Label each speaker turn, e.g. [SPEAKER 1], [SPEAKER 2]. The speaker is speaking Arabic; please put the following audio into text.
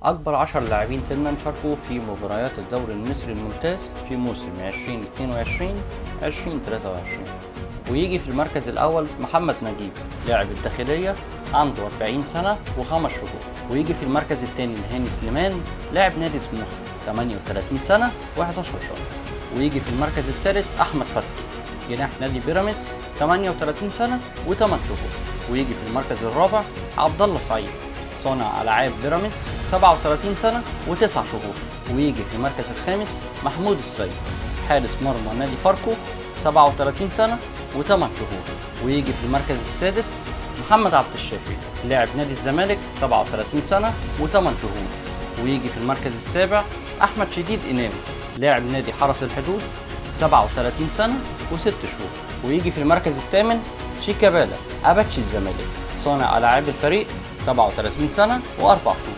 [SPEAKER 1] أكبر 10 لاعبين سنا شاركوا في مباريات الدوري المصري الممتاز في موسم 2022-2023. ويجي في المركز الأول محمد نجيب لاعب الداخلية عنده 40 سنة و5 شهور. ويجي في المركز الثاني هاني سليمان لاعب نادي سموحة 38 سنة و11 شهر. ويجي في المركز الثالث أحمد فتحي جناح نادي بيراميدز 38 سنة و8 شهور. ويجي في المركز الرابع عبد الله سعيد صانع ألعاب بيراميدز 37 سنة و9 شهور. ويجي في المركز الخامس محمود السيد حارس مرمى نادي فاركو 37 سنة و8 شهور. ويجي في المركز السادس محمد عبد الشافي لاعب نادي الزمالك 37 سنة و8 شهور. ويجي في المركز السابع أحمد شديد إمام لاعب نادي حرس الحدود 37 سنة و6 شهور. ويجي في المركز الثامن شيكابالا أباتشي الزمالك صانع ألعاب الفريق 37 سنة و4 شهور.